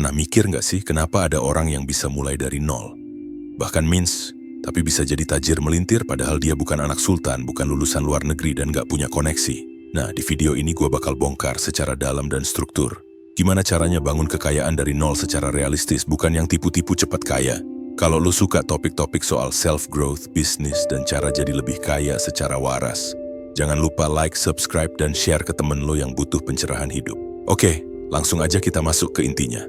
Pernah mikir nggak sih kenapa ada orang yang bisa mulai dari nol? Bahkan means, tapi bisa jadi tajir melintir padahal dia bukan anak sultan, bukan lulusan luar negeri dan nggak punya koneksi. Nah, di video ini gue bakal bongkar secara dalam dan struktur. Gimana caranya bangun kekayaan dari nol secara realistis, bukan yang tipu-tipu cepat kaya. Kalau lu suka topik-topik soal self-growth, bisnis, dan cara jadi lebih kaya secara waras, jangan lupa like, subscribe, dan share ke temen lo yang butuh pencerahan hidup. Oke, langsung aja kita masuk ke intinya.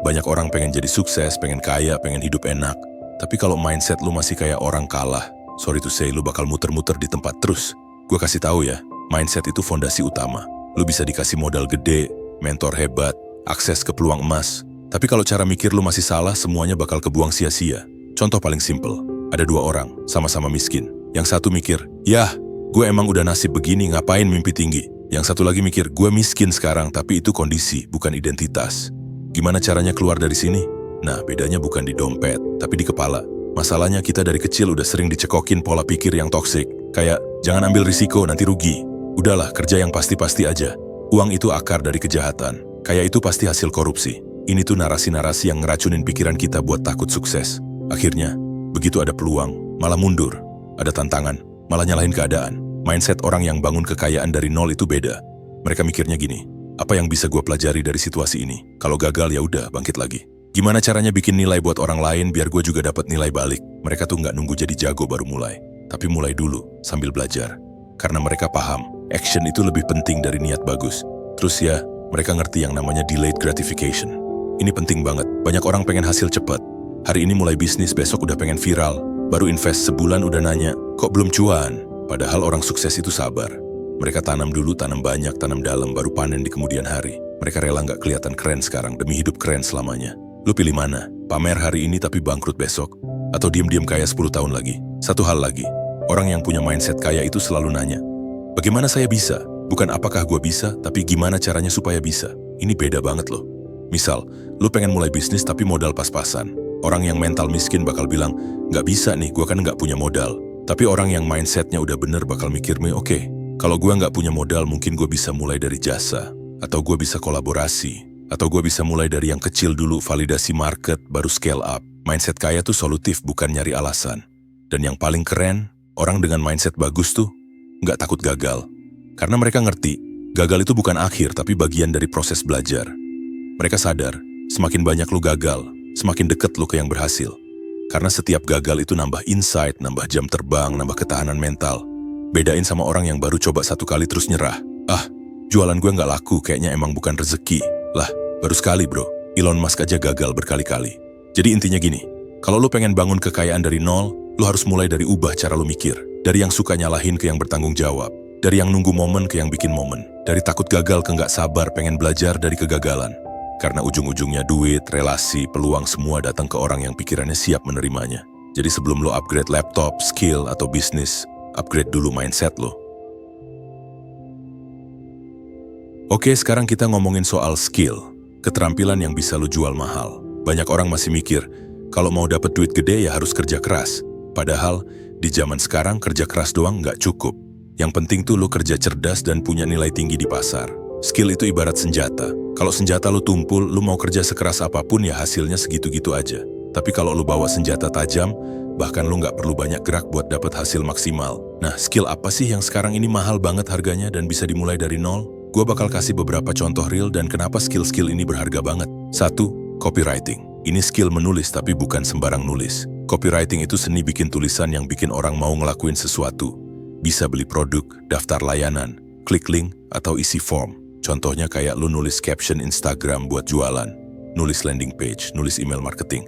Banyak orang pengen jadi sukses, pengen kaya, pengen hidup enak. Tapi kalau mindset lu masih kayak orang kalah, sorry to say, lu bakal muter-muter di tempat terus. Gue kasih tahu ya, mindset itu fondasi utama. Lu bisa dikasih modal gede, mentor hebat, akses ke peluang emas. Tapi kalau cara mikir lu masih salah, semuanya bakal kebuang sia-sia. Contoh paling simple, ada dua orang, sama-sama miskin. Yang satu mikir, yah, gue emang udah nasib begini, ngapain mimpi tinggi. Yang satu lagi mikir, gue miskin sekarang, tapi itu kondisi, bukan identitas. Gimana caranya keluar dari sini? Nah, bedanya bukan di dompet, tapi di kepala. Masalahnya kita dari kecil udah sering dicekokin pola pikir yang toksik. Kayak, jangan ambil risiko, nanti rugi. Udahlah, kerja yang pasti-pasti aja. Uang itu akar dari kejahatan. Kayak itu pasti hasil korupsi. Ini tuh narasi-narasi yang ngeracunin pikiran kita buat takut sukses. Akhirnya, begitu ada peluang, malah mundur. Ada tantangan, malah nyalahin keadaan. Mindset orang yang bangun kekayaan dari nol itu beda. Mereka mikirnya gini, apa yang bisa gue pelajari dari situasi ini? Kalau gagal ya udah, bangkit lagi. Gimana caranya bikin nilai buat orang lain biar gue juga dapat nilai balik? Mereka tuh nggak nunggu jadi jago baru mulai, tapi mulai dulu sambil belajar. Karena mereka paham, action itu lebih penting dari niat bagus. Terus ya, mereka ngerti yang namanya delayed gratification. Ini penting banget. Banyak orang pengen hasil cepat. Hari ini mulai bisnis, besok udah pengen viral. Baru invest sebulan udah nanya, kok belum cuan? Padahal orang sukses itu sabar. Mereka tanam dulu, tanam banyak, tanam dalam, baru panen di kemudian hari. Mereka rela nggak kelihatan keren sekarang demi hidup keren selamanya. Lu pilih mana? Pamer hari ini tapi bangkrut besok? Atau diam-diam kaya 10 tahun lagi? Satu hal lagi, orang yang punya mindset kaya itu selalu nanya, bagaimana saya bisa? Bukan apakah gue bisa, tapi gimana caranya supaya bisa? Ini beda banget loh. Misal, lu pengen mulai bisnis tapi modal pas-pasan. Orang yang mental miskin bakal bilang, nggak bisa nih, gue kan nggak punya modal. Tapi orang yang mindsetnya udah bener bakal mikir, oke, kalau gue nggak punya modal, mungkin gue bisa mulai dari jasa. Atau gue bisa kolaborasi. Atau gue bisa mulai dari yang kecil dulu, validasi market, baru scale up. Mindset kaya tuh solutif, bukan nyari alasan. Dan yang paling keren, orang dengan mindset bagus tuh nggak takut gagal. Karena mereka ngerti, gagal itu bukan akhir, tapi bagian dari proses belajar. Mereka sadar, semakin banyak lu gagal, semakin deket lu ke yang berhasil. Karena setiap gagal itu nambah insight, nambah jam terbang, nambah ketahanan mental. Bedain sama orang yang baru coba satu kali terus nyerah. Ah, jualan gue nggak laku, kayaknya emang bukan rezeki. Lah, baru sekali bro, Elon Musk aja gagal berkali-kali. Jadi intinya gini, kalau lu pengen bangun kekayaan dari nol, lu harus mulai dari ubah cara lu mikir. Dari yang suka nyalahin ke yang bertanggung jawab. Dari yang nunggu momen ke yang bikin momen. Dari takut gagal ke nggak sabar pengen belajar dari kegagalan. Karena ujung-ujungnya duit, relasi, peluang semua datang ke orang yang pikirannya siap menerimanya. Jadi sebelum lo upgrade laptop, skill, atau bisnis, upgrade dulu mindset lo. Oke, sekarang kita ngomongin soal skill. Keterampilan yang bisa lo jual mahal. Banyak orang masih mikir, kalau mau dapat duit gede ya harus kerja keras. Padahal, di zaman sekarang kerja keras doang nggak cukup. Yang penting tuh lo kerja cerdas dan punya nilai tinggi di pasar. Skill itu ibarat senjata. Kalau senjata lu tumpul, lu mau kerja sekeras apapun ya hasilnya segitu-gitu aja. Tapi kalau lu bawa senjata tajam, bahkan lu nggak perlu banyak gerak buat dapat hasil maksimal. Nah, skill apa sih yang sekarang ini mahal banget harganya dan bisa dimulai dari nol? Gue bakal kasih beberapa contoh real dan kenapa skill-skill ini berharga banget. 1. Copywriting. Ini skill menulis tapi bukan sembarang nulis. Copywriting itu seni bikin tulisan yang bikin orang mau ngelakuin sesuatu. Bisa beli produk, daftar layanan, klik link, atau isi form. Contohnya kayak lu nulis caption Instagram buat jualan, nulis landing page, nulis email marketing.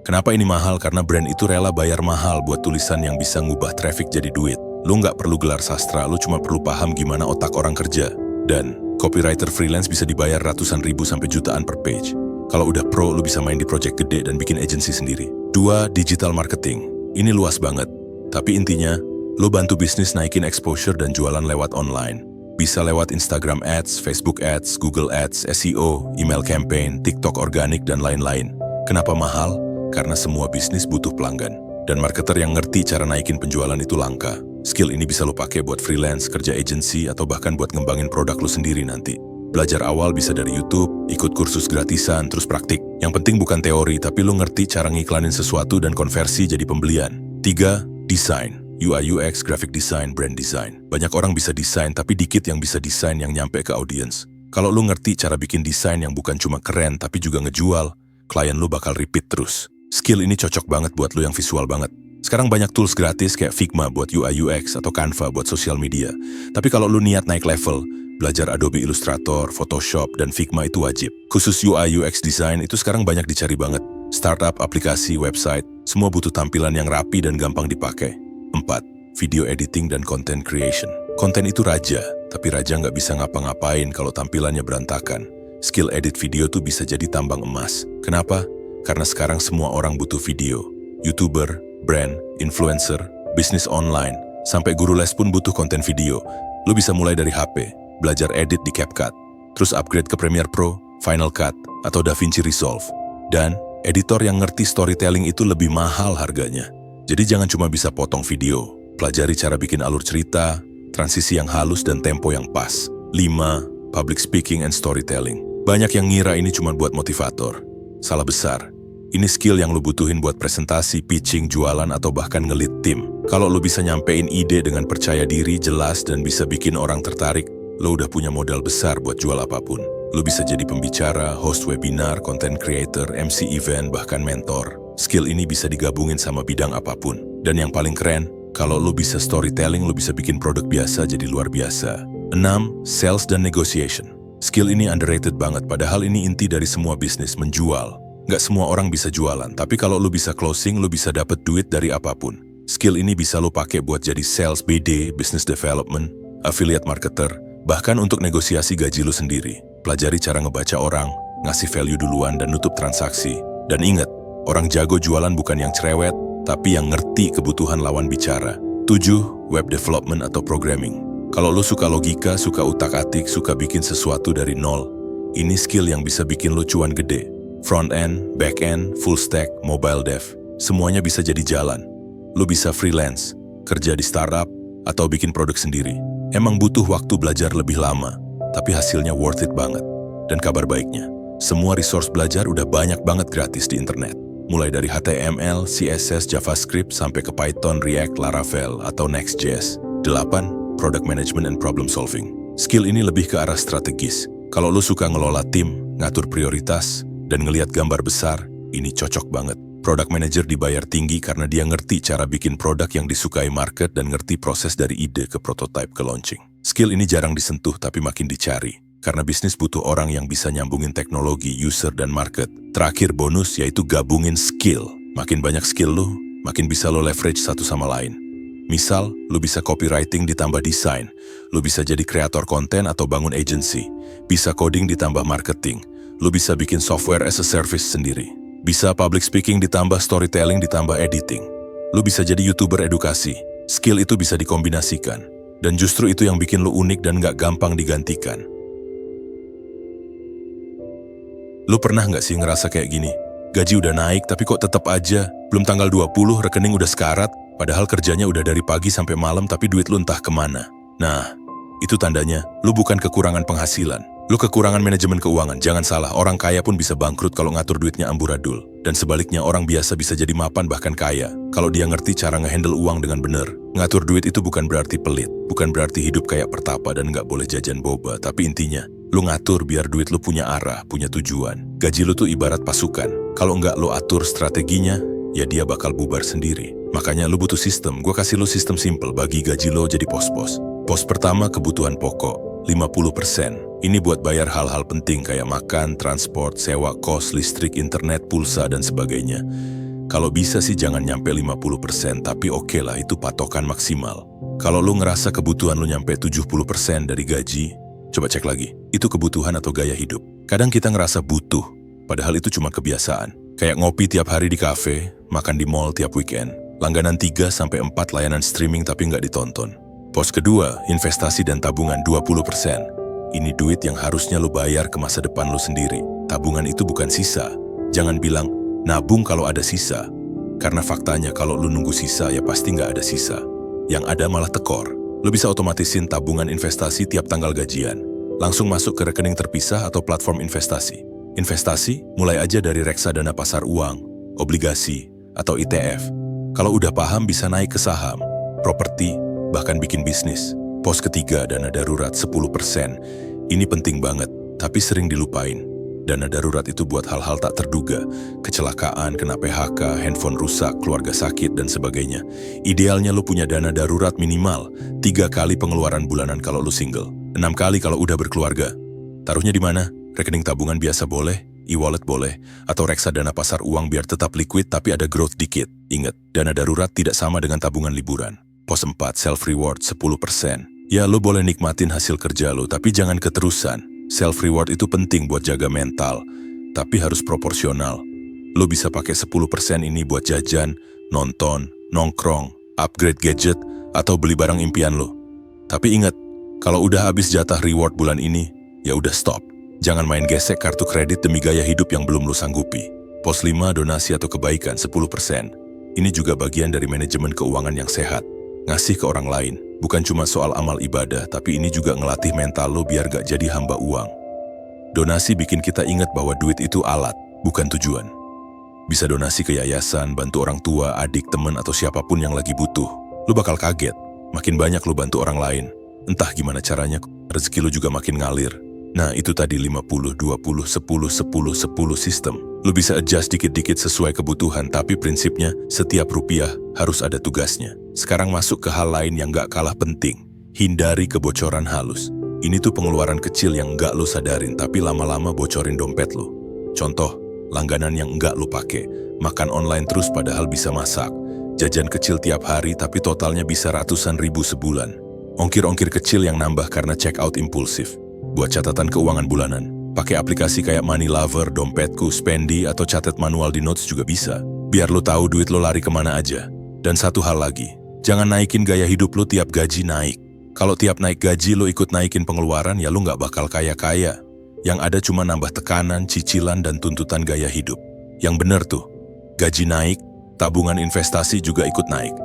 Kenapa ini mahal? Karena brand itu rela bayar mahal buat tulisan yang bisa ngubah traffic jadi duit. Lu nggak perlu gelar sastra, lu cuma perlu paham gimana otak orang kerja. Dan copywriter freelance bisa dibayar ratusan ribu sampai jutaan per page. Kalau udah pro, lu bisa main di project gede dan bikin agency sendiri. 2. Digital marketing. Ini luas banget. Tapi intinya, lu bantu bisnis naikin exposure dan jualan lewat online. Bisa lewat Instagram Ads, Facebook Ads, Google Ads, SEO, email campaign, TikTok organik, dan lain-lain. Kenapa mahal? Karena semua bisnis butuh pelanggan. Dan marketer yang ngerti cara naikin penjualan itu langka. Skill ini bisa lo pakai buat freelance, kerja agency, atau bahkan buat ngembangin produk lo sendiri nanti. Belajar awal bisa dari YouTube, ikut kursus gratisan, terus praktik. Yang penting bukan teori, tapi lu ngerti cara ngiklanin sesuatu dan konversi jadi pembelian. 3. Desain. UI UX, graphic design, brand design. Banyak orang bisa desain, tapi dikit yang bisa desain yang nyampe ke audiens. Kalau lu ngerti cara bikin desain yang bukan cuma keren, tapi juga ngejual, klien lu bakal repeat terus. Skill ini cocok banget buat lu yang visual banget. Sekarang banyak tools gratis kayak Figma buat UI UX atau Canva buat social media. Tapi kalau lu niat naik level, belajar Adobe Illustrator, Photoshop, dan Figma itu wajib. Khusus UI UX design itu sekarang banyak dicari banget. Startup, aplikasi, website, semua butuh tampilan yang rapi dan gampang dipakai. 4. Video editing dan content creation. Konten itu raja, tapi raja nggak bisa ngapa-ngapain kalau tampilannya berantakan. Skill edit video tuh bisa jadi tambang emas. Kenapa? Karena sekarang semua orang butuh video. YouTuber, brand, influencer, bisnis online, sampai guru les pun butuh konten video. Lu bisa mulai dari HP, belajar edit di CapCut, terus upgrade ke Premiere Pro, Final Cut, atau DaVinci Resolve. Dan editor yang ngerti storytelling itu lebih mahal harganya. Jadi jangan cuma bisa potong video, pelajari cara bikin alur cerita, transisi yang halus dan tempo yang pas. 5. Public speaking and storytelling. Banyak yang ngira ini cuma buat motivator. Salah besar. Ini skill yang lu butuhin buat presentasi, pitching, jualan, atau bahkan nge-lead tim. Kalau lu bisa nyampein ide dengan percaya diri, jelas, dan bisa bikin orang tertarik, lu udah punya modal besar buat jual apapun. Lu bisa jadi pembicara, host webinar, content creator, MC event, bahkan mentor. Skill ini bisa digabungin sama bidang apapun. Dan yang paling keren, kalau lu bisa storytelling, lu bisa bikin produk biasa jadi luar biasa. 6. Sales dan negotiation. Skill ini underrated banget, padahal ini inti dari semua bisnis, menjual. Nggak semua orang bisa jualan, tapi kalau lu bisa closing, lu bisa dapet duit dari apapun. Skill ini bisa lu pakai buat jadi sales BD, business development, affiliate marketer, bahkan untuk negosiasi gaji lu sendiri. Pelajari cara ngebaca orang, ngasih value duluan dan nutup transaksi. Dan ingat, orang jago jualan bukan yang cerewet, tapi yang ngerti kebutuhan lawan bicara. 7. Web development atau programming. Kalau lu suka logika, suka utak-atik, suka bikin sesuatu dari nol, ini skill yang bisa bikin lu cuan gede. Front end, back end, full stack, mobile dev, semuanya bisa jadi jalan. Lu bisa freelance, kerja di startup, atau bikin produk sendiri. Emang butuh waktu belajar lebih lama, tapi hasilnya worth it banget. Dan kabar baiknya, semua resource belajar udah banyak banget gratis di internet. Mulai dari HTML, CSS, JavaScript, sampai ke Python, React, Laravel, atau Next.js. 8. Product management and problem solving. Skill ini lebih ke arah strategis. Kalau lu suka ngelola tim, ngatur prioritas, dan ngelihat gambar besar, ini cocok banget. Product manager dibayar tinggi karena dia ngerti cara bikin produk yang disukai market dan ngerti proses dari ide ke prototype ke launching. Skill ini jarang disentuh tapi makin dicari, karena bisnis butuh orang yang bisa nyambungin teknologi, user, dan market. Terakhir bonus yaitu gabungin skill. Makin banyak skill lu, makin bisa lo leverage satu sama lain. Misal, lu bisa copywriting ditambah desain, lu bisa jadi kreator konten atau bangun agency, bisa coding ditambah marketing, lu bisa bikin software as a service sendiri. Bisa public speaking ditambah storytelling ditambah editing. Lu bisa jadi YouTuber edukasi. Skill itu bisa dikombinasikan. Dan justru itu yang bikin lu unik dan gak gampang digantikan. Lu pernah gak sih ngerasa kayak gini? Gaji udah naik tapi kok tetap aja, belum tanggal 20 rekening udah sekarat, padahal kerjanya udah dari pagi sampai malam tapi duit lu entah kemana. Nah, itu tandanya lu bukan kekurangan penghasilan. Lu kekurangan manajemen keuangan. Jangan salah, orang kaya pun bisa bangkrut kalau ngatur duitnya amburadul. Dan sebaliknya, orang biasa bisa jadi mapan bahkan kaya kalau dia ngerti cara ngehandle uang dengan benar. Ngatur duit itu bukan berarti pelit, bukan berarti hidup kayak pertapa dan nggak boleh jajan boba. Tapi intinya, lu ngatur biar duit lu punya arah, punya tujuan. Gaji lu tuh ibarat pasukan. Kalau nggak lu atur strateginya, ya dia bakal bubar sendiri. Makanya lu butuh sistem. Gue kasih lu sistem simple, bagi gaji lo jadi pos-pos. Pos pertama kebutuhan pokok, 50%. Ini buat bayar hal-hal penting kayak makan, transport, sewa kos, listrik, internet, pulsa, dan sebagainya. Kalau bisa sih jangan nyampe 50%, tapi oke lah, itu patokan maksimal. Kalau lu ngerasa kebutuhan lu nyampe 70% dari gaji, coba cek lagi, itu kebutuhan atau gaya hidup. Kadang kita ngerasa butuh, padahal itu cuma kebiasaan. Kayak ngopi tiap hari di kafe, makan di mall tiap weekend, langganan 3-4 layanan streaming tapi nggak ditonton. Pos kedua, investasi dan tabungan 20%. Ini duit yang harusnya lo bayar ke masa depan lo sendiri. Tabungan itu bukan sisa. Jangan bilang, nabung kalau ada sisa. Karena faktanya kalau lo nunggu sisa, ya pasti nggak ada sisa. Yang ada malah tekor. Lo bisa otomatisin tabungan investasi tiap tanggal gajian. langsung masuk ke rekening terpisah atau platform investasi. Investasi mulai aja dari reksadana pasar uang, obligasi, atau ETF. Kalau udah paham bisa naik ke saham, properti, bahkan bikin bisnis. Pos ketiga, dana darurat 10%. Ini penting banget, tapi sering dilupain. Dana darurat itu buat hal-hal tak terduga, kecelakaan, kena PHK, handphone rusak, keluarga sakit, dan sebagainya. Idealnya lu punya dana darurat minimal 3 kali pengeluaran bulanan kalau lu single, 6 kali kalau udah berkeluarga. Taruhnya di mana? Rekening tabungan biasa boleh, e-wallet boleh, atau reksadana pasar uang biar tetap liquid tapi ada growth dikit. Ingat, dana darurat tidak sama dengan tabungan liburan. Pos 4, self-reward 10%. Ya, lu boleh nikmatin hasil kerja lu, tapi jangan keterusan. Self-reward itu penting buat jaga mental, tapi harus proporsional. Lo bisa pakai 10% ini buat jajan, nonton, nongkrong, upgrade gadget, atau beli barang impian lo. Tapi ingat, kalau udah habis jatah reward bulan ini, ya udah stop. Jangan main gesek kartu kredit demi gaya hidup yang belum lo sanggupi. Pos 5, donasi atau kebaikan 10%. Ini juga bagian dari manajemen keuangan yang sehat. Ngasih ke orang lain. Bukan cuma soal amal ibadah, tapi ini juga ngelatih mental lo biar gak jadi hamba uang. Donasi bikin kita ingat bahwa duit itu alat, bukan tujuan. Bisa donasi ke yayasan, bantu orang tua, adik, temen, atau siapapun yang lagi butuh. Lo bakal kaget, makin banyak lo bantu orang lain. Entah gimana caranya, rezeki lo juga makin ngalir. Nah, itu tadi 50, 20, 10, 10, 10 sistem. Lo bisa adjust dikit-dikit sesuai kebutuhan, tapi prinsipnya setiap rupiah harus ada tugasnya. Sekarang masuk ke hal lain yang gak kalah penting. Hindari kebocoran halus. Ini tuh pengeluaran kecil yang gak lo sadarin, tapi lama-lama bocorin dompet lo. Contoh, langganan yang gak lo pake. Makan online terus padahal bisa masak. Jajan kecil tiap hari tapi totalnya bisa ratusan ribu sebulan. Ongkir-ongkir kecil yang nambah karena check out impulsif. Buat catatan keuangan bulanan, pakai aplikasi kayak Money Lover, Dompetku, Spendi, atau catat manual di notes juga bisa. Biar lo tahu duit lo lari kemana aja. Dan satu hal lagi, jangan naikin gaya hidup lo tiap gaji naik. Kalau tiap naik gaji lo ikut naikin pengeluaran, ya lo nggak bakal kaya-kaya. Yang ada cuma nambah tekanan, cicilan, dan tuntutan gaya hidup. Yang bener tuh, gaji naik, tabungan investasi juga ikut naik.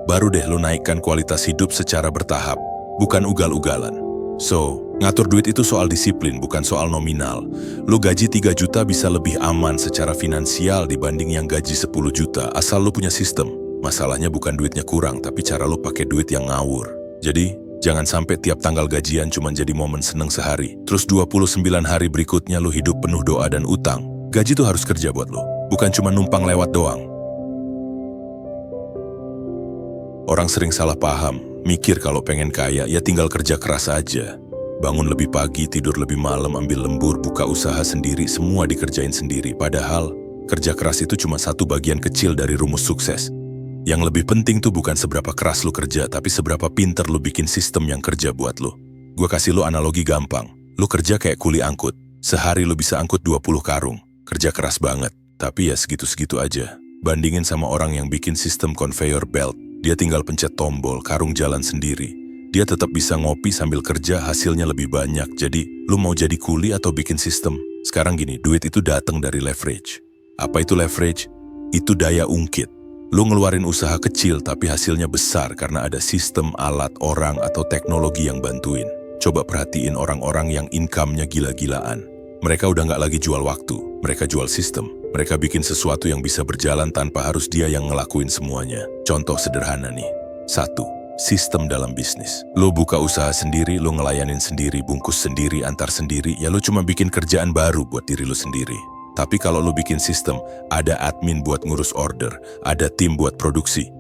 Baru deh lo naikkan kualitas hidup secara bertahap, bukan ugal-ugalan. So, ngatur duit itu soal disiplin, bukan soal nominal. Lo gaji 3 juta bisa lebih aman secara finansial dibanding yang gaji 10 juta, asal lo punya sistem. Masalahnya bukan duitnya kurang, tapi cara lo pakai duit yang ngawur. Jadi, jangan sampai tiap tanggal gajian cuma jadi momen seneng sehari. Terus 29 hari berikutnya lo hidup penuh doa dan utang. Gaji tuh harus kerja buat lo, bukan cuma numpang lewat doang. Orang sering salah paham, mikir kalau pengen kaya, ya tinggal kerja keras aja. Bangun lebih pagi, tidur lebih malam, ambil lembur, buka usaha sendiri, semua dikerjain sendiri. Padahal, kerja keras itu cuma satu bagian kecil dari rumus sukses. Yang lebih penting tuh bukan seberapa keras lu kerja, tapi seberapa pinter lu bikin sistem yang kerja buat lu. Gua kasih lu analogi gampang. Lu kerja kayak kuli angkut. Sehari lu bisa angkut 20 karung. Kerja keras banget, tapi ya segitu-segitu aja. Bandingin sama orang yang bikin sistem conveyor belt. Dia tinggal pencet tombol, karung jalan sendiri. Dia tetap bisa ngopi sambil kerja, hasilnya lebih banyak. Jadi, lu mau jadi kuli atau bikin sistem? Sekarang gini, duit itu datang dari leverage. Apa itu leverage? Itu daya ungkit. Lu ngeluarin usaha kecil tapi hasilnya besar karena ada sistem, alat, orang, atau teknologi yang bantuin. Coba perhatiin orang-orang yang income-nya gila-gilaan. Mereka udah nggak lagi jual waktu, mereka jual sistem. Mereka bikin sesuatu yang bisa berjalan tanpa harus dia yang ngelakuin semuanya. Contoh sederhana nih. 1. Sistem dalam bisnis. Lo buka usaha sendiri, lo ngelayanin sendiri, bungkus sendiri, antar sendiri, ya lo cuma bikin kerjaan baru buat diri lo sendiri. Tapi kalau lo bikin sistem, ada admin buat ngurus order, ada tim buat produksi,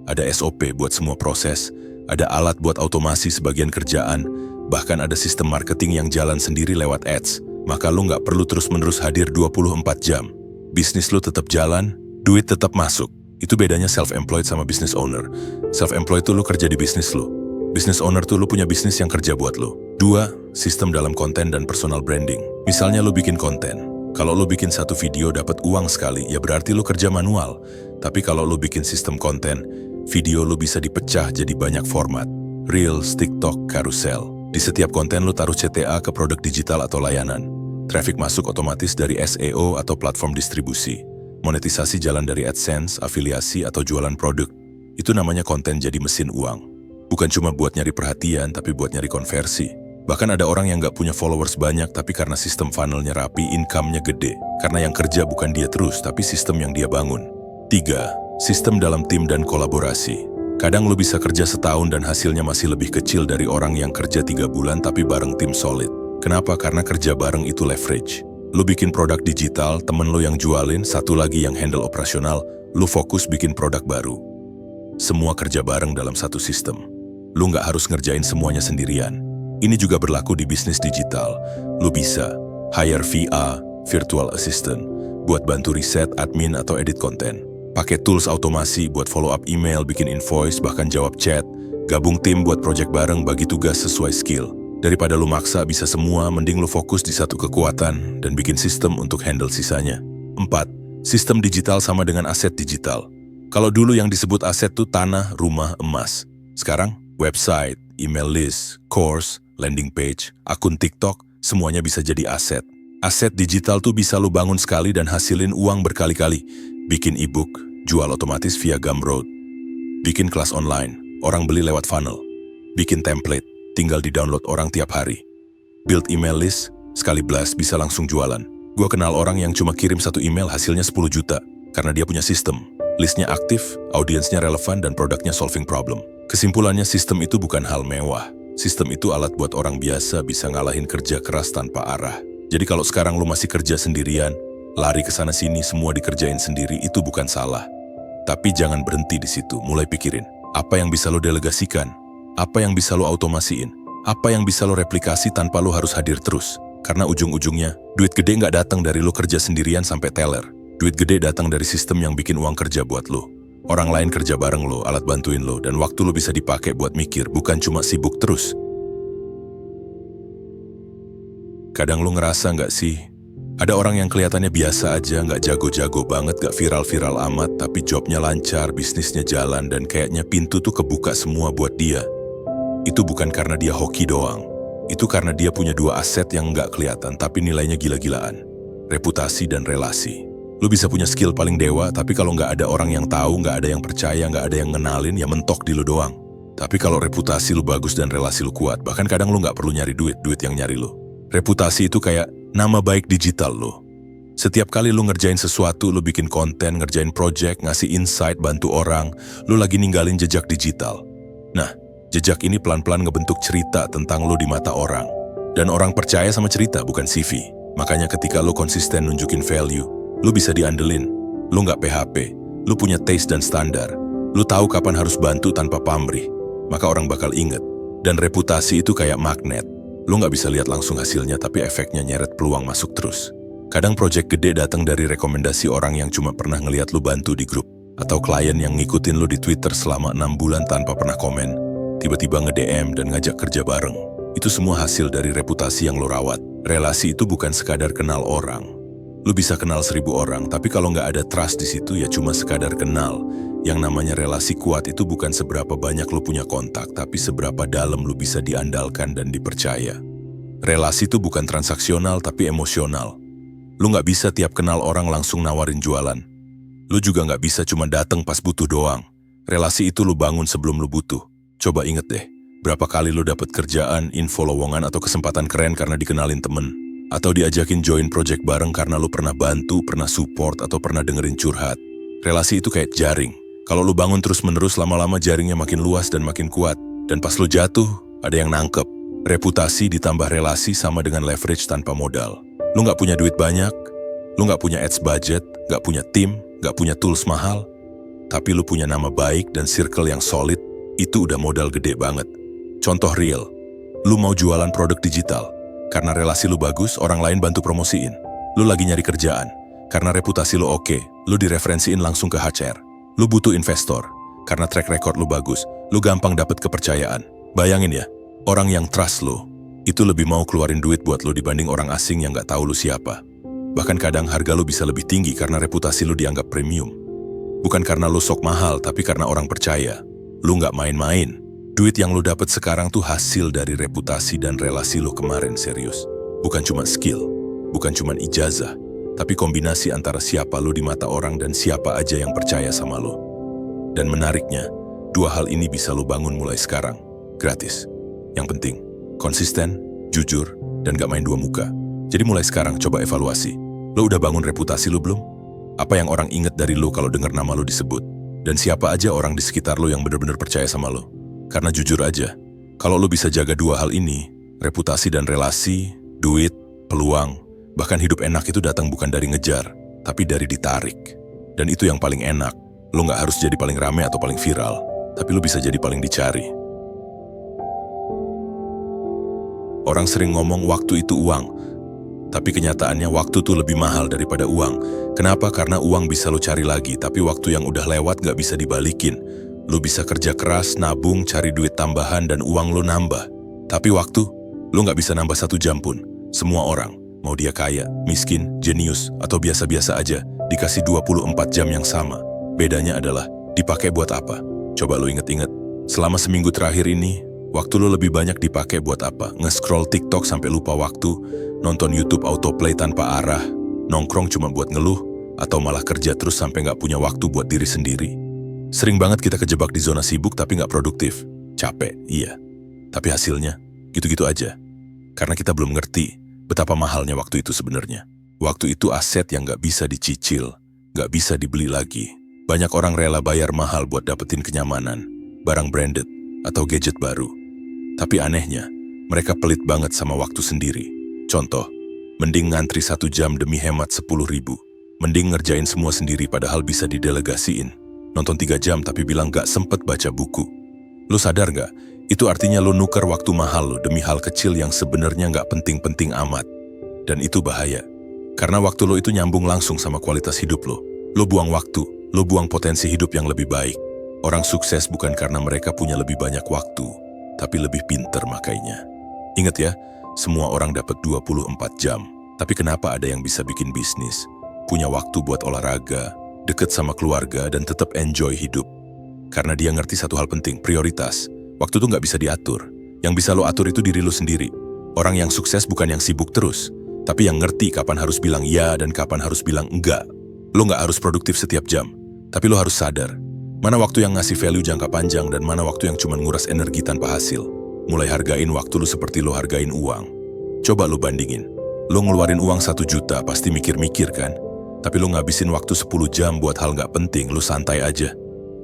ada SOP buat semua proses, ada alat buat otomasi sebagian kerjaan, bahkan ada sistem marketing yang jalan sendiri lewat ads, maka lo nggak perlu terus-menerus hadir 24 jam. Bisnis lo tetap jalan, duit tetap masuk. Itu bedanya self-employed sama business owner. Self-employed tuh lo kerja di bisnis lo. Business owner tuh lo punya bisnis yang kerja buat lo. 2. Sistem dalam konten dan personal branding. Misalnya lo bikin konten. Kalau lo bikin satu video dapat uang sekali, ya berarti lo kerja manual. Tapi kalau lo bikin sistem konten, video lo bisa dipecah jadi banyak format. Reels, TikTok, carousel. Di setiap konten lo taruh CTA ke produk digital atau layanan. Traffic masuk otomatis dari SEO atau platform distribusi. Monetisasi jalan dari AdSense, afiliasi, atau jualan produk. Itu namanya konten jadi mesin uang. Bukan cuma buat nyari perhatian, tapi buat nyari konversi. Bahkan ada orang yang nggak punya followers banyak tapi karena sistem funnelnya rapi, income-nya gede. Karena yang kerja bukan dia terus, tapi sistem yang dia bangun. 3. Sistem dalam tim dan kolaborasi. Kadang lo bisa kerja setahun dan hasilnya masih lebih kecil dari orang yang kerja 3 bulan tapi bareng tim solid. Kenapa? Karena kerja bareng itu leverage. Lo bikin produk digital, temen lo yang jualin, satu lagi yang handle operasional, lo fokus bikin produk baru. Semua kerja bareng dalam satu sistem. Lo nggak harus ngerjain semuanya sendirian. Ini juga berlaku di bisnis digital. Lo bisa hire VA, virtual assistant, buat bantu riset, admin, atau edit konten. Pakai tools automasi buat follow up email, bikin invoice, bahkan jawab chat. Gabung tim buat project bareng, bagi tugas sesuai skill. Daripada lo maksa bisa semua, mending lo fokus di satu kekuatan dan bikin sistem untuk handle sisanya. 4. Sistem digital sama dengan aset digital. Kalau dulu yang disebut aset tuh tanah, rumah, emas. Sekarang, website, email list, course, landing page, akun TikTok, semuanya bisa jadi aset. Aset digital tuh bisa lo bangun sekali dan hasilin uang berkali-kali. Bikin e-book, jual otomatis via Gumroad. Bikin kelas online, orang beli lewat funnel. Bikin template, tinggal di-download orang tiap hari. Build email list, sekali blast bisa langsung jualan. Gua kenal orang yang cuma kirim satu email hasilnya 10 juta, karena dia punya sistem. Listnya aktif, audiensnya relevan, dan produknya solving problem. Kesimpulannya, sistem itu bukan hal mewah. Sistem itu alat buat orang biasa bisa ngalahin kerja keras tanpa arah. Jadi kalau sekarang lu masih kerja sendirian, lari ke sana sini, semua dikerjain sendiri, itu bukan salah. Tapi jangan berhenti di situ, mulai pikirin. Apa yang bisa lo delegasikan? Apa yang bisa lo automasiin? Apa yang bisa lo replikasi tanpa lo harus hadir terus? Karena ujung-ujungnya, duit gede nggak datang dari lo kerja sendirian sampai teller. Duit gede datang dari sistem yang bikin uang kerja buat lo. Orang lain kerja bareng lo, alat bantuin lo, dan waktu lo bisa dipakai buat mikir, bukan cuma sibuk terus. Kadang lo ngerasa nggak sih? Ada orang yang kelihatannya biasa aja, nggak jago-jago banget, nggak viral-viral amat, tapi jobnya lancar, bisnisnya jalan, dan kayaknya pintu tuh kebuka semua buat dia. Itu bukan karena dia hoki doang. Itu karena dia punya dua aset yang nggak kelihatan, tapi nilainya gila-gilaan. Reputasi dan relasi. Lu bisa punya skill paling dewa, tapi kalau nggak ada orang yang tahu, nggak ada yang percaya, nggak ada yang ngenalin, ya mentok di lu doang. Tapi kalau reputasi lu bagus dan relasi lu kuat, bahkan kadang lu nggak perlu nyari duit yang nyari lu. Reputasi itu kayak nama baik digital lu. Setiap kali lu ngerjain sesuatu, lu bikin konten, ngerjain project, ngasih insight, bantu orang, lu lagi ninggalin jejak digital. Nah, jejak ini pelan-pelan ngebentuk cerita tentang lu di mata orang. Dan orang percaya sama cerita, bukan CV. Makanya ketika lu konsisten nunjukin value, lu bisa diandelin. Lu nggak PHP, lu punya taste dan standar. Lu tahu kapan harus bantu tanpa pamrih. Maka orang bakal inget. Dan reputasi itu kayak magnet. Lu nggak bisa lihat langsung hasilnya, tapi efeknya nyeret peluang masuk terus. Kadang project gede datang dari rekomendasi orang yang cuma pernah ngeliat lu bantu di grup. Atau klien yang ngikutin lu di Twitter selama 6 bulan tanpa pernah komen. Tiba-tiba nge-DM dan ngajak kerja bareng. Itu semua hasil dari reputasi yang lu rawat. Relasi itu bukan sekadar kenal orang. Lu bisa kenal 1000 orang, tapi kalau nggak ada trust di situ ya cuma sekadar kenal. Yang namanya relasi kuat itu bukan seberapa banyak lu punya kontak, tapi seberapa dalam lu bisa diandalkan dan dipercaya. Relasi itu bukan transaksional, tapi emosional. Lu nggak bisa tiap kenal orang langsung nawarin jualan. Lu juga nggak bisa cuma datang pas butuh doang. Relasi itu lu bangun sebelum lu butuh. Coba inget deh, berapa kali lu dapat kerjaan, info lowongan, atau kesempatan keren karena dikenalin temen. Atau diajakin join project bareng karena lu pernah bantu, pernah support, atau pernah dengerin curhat. Relasi itu kayak jaring. Kalau lu bangun terus-menerus, lama-lama jaringnya makin luas dan makin kuat. Dan pas lu jatuh, ada yang nangkep. Reputasi ditambah relasi sama dengan leverage tanpa modal. Lu nggak punya duit banyak, lu nggak punya ads budget, nggak punya tim, nggak punya tools mahal, tapi lu punya nama baik dan circle yang solid, itu udah modal gede banget. Contoh real, lu mau jualan produk digital. Karena relasi lu bagus, orang lain bantu promosiin. Lu lagi nyari kerjaan. Karena reputasi lu oke, lu direferensiin langsung ke HR. Lu butuh investor. Karena track record lu bagus, lu gampang dapat kepercayaan. Bayangin ya, orang yang trust lu, itu lebih mau keluarin duit buat lu dibanding orang asing yang nggak tahu lu siapa. Bahkan kadang harga lu bisa lebih tinggi karena reputasi lu dianggap premium. Bukan karena lu sok mahal, tapi karena orang percaya. Lu nggak main-main. Duit yang lu dapat sekarang tuh hasil dari reputasi dan relasi lu kemarin, serius. Bukan cuma skill, bukan cuma ijazah, tapi kombinasi antara siapa lu di mata orang dan siapa aja yang percaya sama lu. Dan menariknya, dua hal ini bisa lu bangun mulai sekarang, gratis. Yang penting, konsisten jujur, dan gak main dua muka. Jadi mulai sekarang coba evaluasi. Lo udah bangun reputasi lo belum? Apa yang orang ingat dari lo kalau dengar nama lo disebut? Dan siapa aja orang di sekitar lo yang benar-benar percaya sama lo? Karena jujur aja, kalau lo bisa jaga dua hal ini, reputasi dan relasi, duit, peluang, bahkan hidup enak itu datang bukan dari ngejar, tapi dari ditarik. Dan itu yang paling enak. Lo gak harus jadi paling rame atau paling viral, tapi lo bisa jadi paling dicari. Orang sering ngomong waktu itu uang, tapi kenyataannya waktu tuh lebih mahal daripada uang. Kenapa? Karena uang bisa lo cari lagi, tapi waktu yang udah lewat gak bisa dibalikin. Lo bisa kerja keras, nabung, cari duit tambahan, dan uang lo nambah. Tapi waktu, lo gak bisa nambah 1 jam pun. Semua orang, mau dia kaya, miskin, jenius, atau biasa-biasa aja, dikasih 24 jam yang sama. Bedanya adalah, dipakai buat apa? Coba lo inget-inget, selama seminggu terakhir ini, waktu lo lebih banyak dipakai buat apa? Nge-scroll TikTok sampai lupa waktu, nonton YouTube autoplay tanpa arah, nongkrong cuma buat ngeluh, atau malah kerja terus sampai gak punya waktu buat diri sendiri. Sering banget kita kejebak di zona sibuk tapi gak produktif. Capek, iya. Tapi hasilnya, gitu-gitu aja. Karena kita belum ngerti betapa mahalnya waktu itu sebenarnya. Waktu itu aset yang gak bisa dicicil, gak bisa dibeli lagi. Banyak orang rela bayar mahal buat dapetin kenyamanan, barang branded, atau gadget baru. Tapi anehnya, mereka pelit banget sama waktu sendiri. Contoh, mending ngantri 1 jam demi hemat 10.000. Mending ngerjain semua sendiri padahal bisa didelegasiin. Nonton 3 jam tapi bilang gak sempet baca buku. Lo sadar gak? Itu artinya lo nuker waktu mahal lo demi hal kecil yang sebenarnya gak penting-penting amat. Dan itu bahaya. Karena waktu lo itu nyambung langsung sama kualitas hidup lo. Lo buang waktu, lo buang potensi hidup yang lebih baik. Orang sukses bukan karena mereka punya lebih banyak waktu, tapi lebih pinter makainya. Ingat ya, semua orang dapat 24 jam. Tapi kenapa ada yang bisa bikin bisnis, punya waktu buat olahraga, deket sama keluarga, dan tetap enjoy hidup? Karena dia ngerti satu hal penting, prioritas. Waktu tuh nggak bisa diatur. Yang bisa lo atur itu diri lo sendiri. Orang yang sukses bukan yang sibuk terus, tapi yang ngerti kapan harus bilang ya dan kapan harus bilang enggak. Lo nggak harus produktif setiap jam, tapi lo harus sadar mana waktu yang ngasih value jangka panjang dan mana waktu yang cuma nguras energi tanpa hasil. Mulai hargain waktu lo seperti lo hargain uang. Coba lo bandingin. Lo ngeluarin uang 1 juta pasti mikir-mikir kan? Tapi lo ngabisin waktu 10 jam buat hal nggak penting, lo santai aja.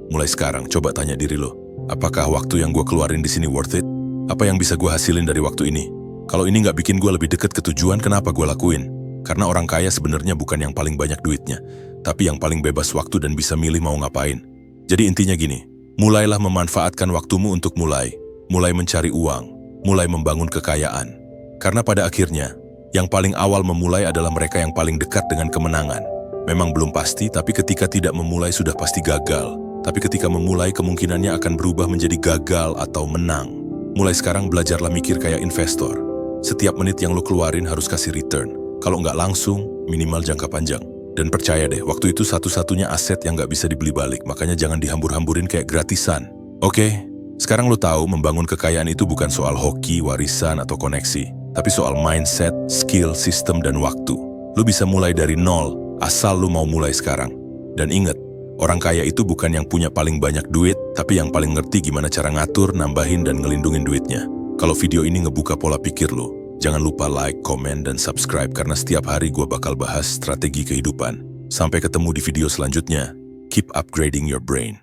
Mulai sekarang coba tanya diri lo, apakah waktu yang gue keluarin di sini worth it? Apa yang bisa gue hasilin dari waktu ini? Kalau ini nggak bikin gue lebih deket ke tujuan, kenapa gue lakuin? Karena orang kaya sebenarnya bukan yang paling banyak duitnya, tapi yang paling bebas waktu dan bisa milih mau ngapain. Jadi intinya gini, mulailah memanfaatkan waktumu untuk mulai mencari uang, mulai membangun kekayaan. Karena pada akhirnya, yang paling awal memulai adalah mereka yang paling dekat dengan kemenangan. Memang belum pasti, tapi ketika tidak memulai sudah pasti gagal. Tapi ketika memulai, kemungkinannya akan berubah menjadi gagal atau menang. Mulai sekarang belajarlah mikir kayak investor. Setiap menit yang lo keluarin harus kasih return. Kalau nggak langsung, minimal jangka panjang. Dan percaya deh, waktu itu satu-satunya aset yang nggak bisa dibeli balik, makanya jangan dihambur-hamburin kayak gratisan. Oke, sekarang lo tahu membangun kekayaan itu bukan soal hoki, warisan, atau koneksi, tapi soal mindset, skill, sistem, dan waktu. Lo bisa mulai dari nol, asal lo mau mulai sekarang. Dan ingat, orang kaya itu bukan yang punya paling banyak duit, tapi yang paling ngerti gimana cara ngatur, nambahin, dan ngelindungin duitnya. Kalau video ini ngebuka pola pikir lo, jangan lupa like, komen, dan subscribe karena setiap hari gue bakal bahas strategi kehidupan. Sampai ketemu di video selanjutnya. Keep upgrading your brain.